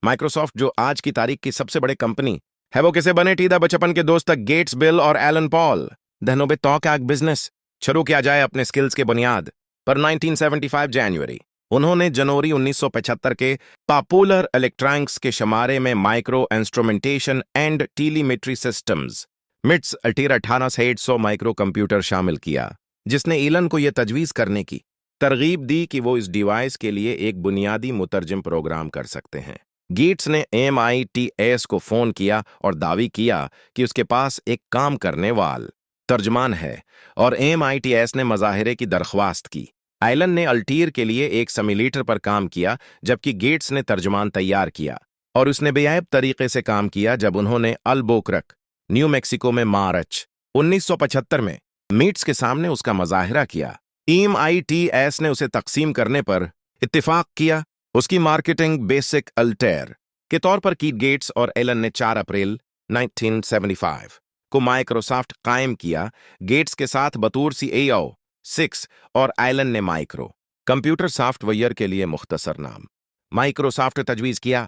Microsoft जो आज की तारीख की सबसे बड़े कंपनी है, वो किसे बने टीदा बचपन के दोस्त तक गेट्स, बिल और एलन पॉल दहनों बे तो क्या बिजनेस शुरू किया जाए अपने स्किल्स के बुनियाद पर 1975 जनवरी उन्होंने जनवरी 1975 के पॉपुलर इलेक्ट्रॉनिक्स के शुमारे में micro instrumentation and telemetry systems MITS Altair 1800 micro computer शामिल किया, जिसने एलन को यह तजवीज़ करने की तरगीब दी कि वो इस डिवाइस के लिए एक बुनियादी मुतरजम प्रोग्राम कर सकते हैं। गेट्स ने MITS को फोन किया और दावी किया कि उसके पास एक काम करने वाल तर्जमान है और MITS ने मज़ाहिरे की दरख्वास्त की। एलन ने अल्टीर के लिए एक सिम्युलेटर पर काम किया, जबकि गेट्स ने तर्जमान तैयार किया और उसने बेअयब तरीके से काम किया जब उन्होंने अल्बुकर्क, न्यू मैक्सिको में मार्च 1975 में मीट्स के सामने उसका मज़ाहिरा किया। MITS ने उसे तकसीम करने पर इत्तिफाक किया। उसकी मार्केटिंग बेसिक अल्टेर के तौर पर की। गेट्स और एलन ने 4 अप्रैल 1975 को माइक्रोसॉफ्ट कायम किया, गेट्स के साथ बतौर CEO 6 और एलन ने माइक्रो कंप्यूटर सॉफ्टवेयर के लिए मुख्तसर नाम माइक्रोसॉफ्ट तजवीज़ किया।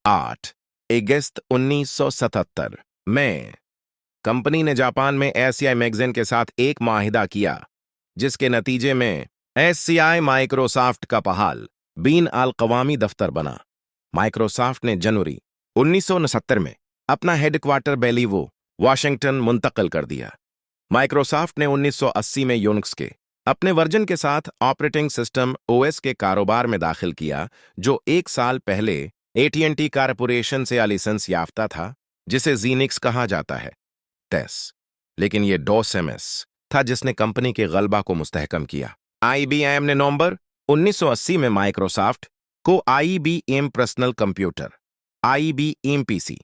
8 अगस्त 1977 में कंपनी ने जापान में SCI मैगजीन के साथ एक माहिदा किया, जिसके नतीजे में SCI माइक्रोसॉफ्ट का पहाल बीन अल कवामी दफ्तर बना। माइक्रोसॉफ्ट ने जनवरी 1969 में अपना हेडक्वार्टर बेलीवो, वाशिंगटन मुंतकिल कर दिया। माइक्रोसॉफ्ट ने 1980 में यूनिक्स के अपने वर्जन के साथ ऑपरेटिंग सिस्टम OS के कारोबार में दाखिल किया, जो 1 साल पहले AT&T कारपोरेशन से लाइसेंस याफ्ता था, जिसे जीनिक्स कहा जाता है। लेकिन यह DOS-MS था जिसने कंपनी के गलबा को मुस्तहकम किया। IBM ने नवंबर 1980 में माइक्रोसॉफ्ट को IBM personal computer IBM PC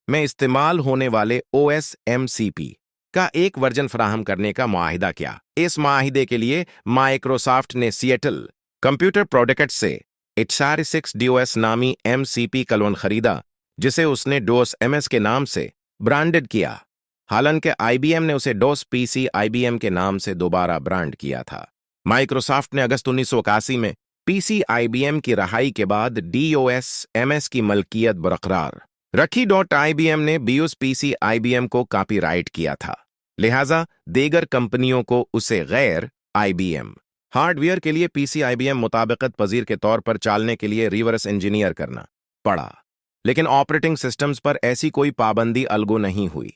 में इस्तेमाल होने वाले OS MCP का एक वर्जन फराहम करने का मुआहिदा किया। इस मुआहिदे के लिए माइक्रोसॉफ्ट ने सिएटल कंप्यूटर प्रोडक्ट्स से HR6 DOS नामी MCP कलोन खरीदा, जिसे उसने DOS-MS के नाम से ब्रांडेड किया। हालांकि IBM ने उसे DOS PC IBM के नाम से दोबारा ब्रांड किया था। माइक्रोसॉफ्ट ने अगस्त 1981 में PC IBM की रहाई के बाद DOS-MS की मलकियत बरकरार रखी। IBM ने BIOS PC IBM को कॉपीराइट किया था, लिहाजा दीगर कंपनियों को उसे गैर IBM हार्डवेयर के लिए PC IBM मुताबिकत पजीर के तौर पर चालने के लिए रिवर्स इंजीनियर करना पड़ा, लेकिन ऑपरेटिंग सिस्टम्स पर ऐसी कोई पाबंदी अलगू नहीं हुई।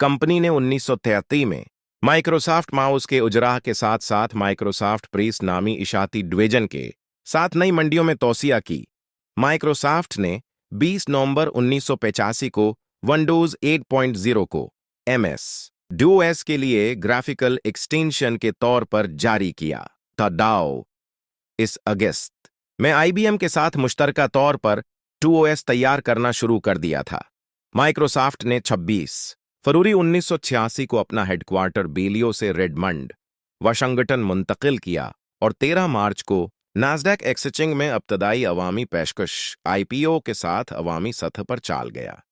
कंपनी ने 1933 में माइक्रोसॉफ्ट माउस के उजराह के साथ साथ माइक्रोसॉफ्ट प्रेस नामी इशाती डिवीजन के साथ नई मंडियों में तौसिया की। माइक्रोसॉफ्ट ने 20 नवंबर 1985 को विंडोज 8.0 को MS-DOS के लिए ग्राफिकल एक्सटेंशन के तौर पर जारी किया था। इस अगस्त में IBM के साथ मुश्तरका तौर पर 2OS तैयार करना शुरू कर दिया था। माइक्रोसॉफ्ट ने 26 फरवरी 1986 को अपना हेडक्वार्टर बेलियो से रेडमंड, वाशिंगटन मुंतकिल किया और 13 मार्च को नास्डैक एक्सचेंज में इब्तदाई अवामी पेशकश IPO के साथ अवामी सतह पर चाल गया,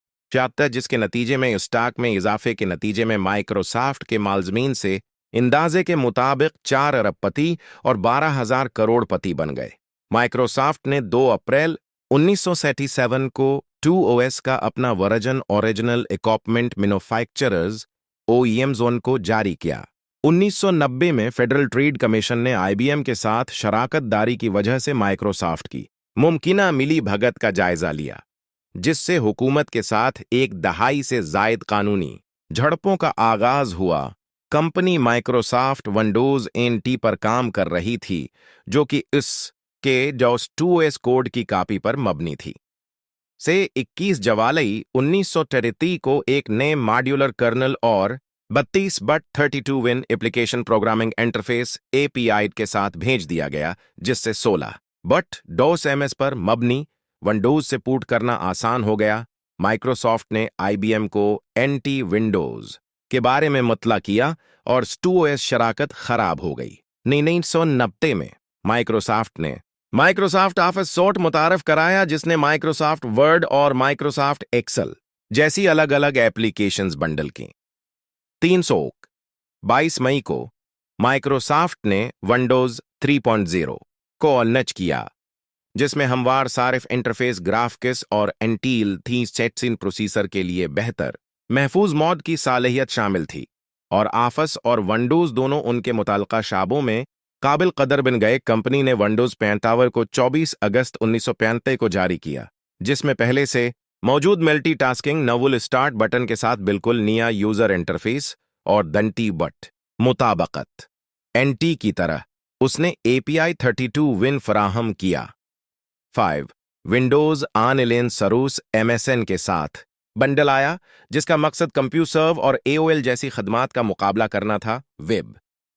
जिसके नतीजे में स्टॉक में इजाफे के नतीजे में माइक्रोसॉफ्ट के मालजमीन से अंदाजे के मुताबिक 4 अरबपति और 12,000 करोड़पति बन गए। माइक्रोसॉफ्ट ने 2 अप्रैल 1977 को 2OS का अपना version original equipment manufacturers OEM zone को जारी किया। 1990 में फेडरल ट्रेड कमीशन ने IBM के साथ शराकत दारी की वजह से माइक्रोसॉफ्ट की मुमकिना मिली भगत का जायजा लिया, जिससे हुकूमत के साथ एक दहाई से जायद कानूनी झड़पों का आगाज हुआ। कंपनी माइक्रोसॉफ्ट विंडोज NT पर काम कर रही थी, जो कि इसके JOS 2OS कोड की कॉपी पर मबनी थी। से 21 जुलाई 1933 को एक नए मॉड्यूलर कर्नल और 32-32 win application programming interface API के साथ भेज दिया गया, जिससे 16 DOS-MS पर मबनी विंडोज से बूट करना आसान हो गया। माइक्रोसॉफ्ट ने IBM को NT विंडोज के बारे में मुतला किया और 2OS शराकत खराब हो गई। 1990 में माइक्रोसॉफ्ट ने माइक्रोसॉफ्ट ऑफिस सूट मुतारफ कराया, जिसने माइक्रोसॉफ्ट वर्ड और माइक्रोसॉफ्ट एक्सेल जैसी अलग अलग एप्लीकेशंस बंडल की। 22 मई को माइक्रोसॉफ्ट ने विंडोज 3.0 को लॉन्च किया, जिसमें हमवार सारिफ इंटरफेस ग्राफिक्स और एंटील थी सेट्सिन प्रोसेसर के लिए बेहतर महफूज मॉड की सालहियत शामिल थी, और आफस और विंडोज दोनों उनके मुताल्लिका शाबों में काबिल कदर बन गए। कंपनी ने विंडोज 65 को 24 अगस्त 1935 को जारी किया, जिसमें पहले से मौजूद मल्टीटास्किंग नवुल स्टार्ट बटन के साथ बिल्कुल नया यूजर इंटरफेस और दंटी बट मुताबकत एनटी की तरह उसने API 32 विन फराहम किया। 5 विंडोज ऑन एलेन सरूस MSN के साथ बंडल आया, जिसका मकसद कंप्यूसर्व और AOL जैसी खदमात का मुकाबला करना था। वेब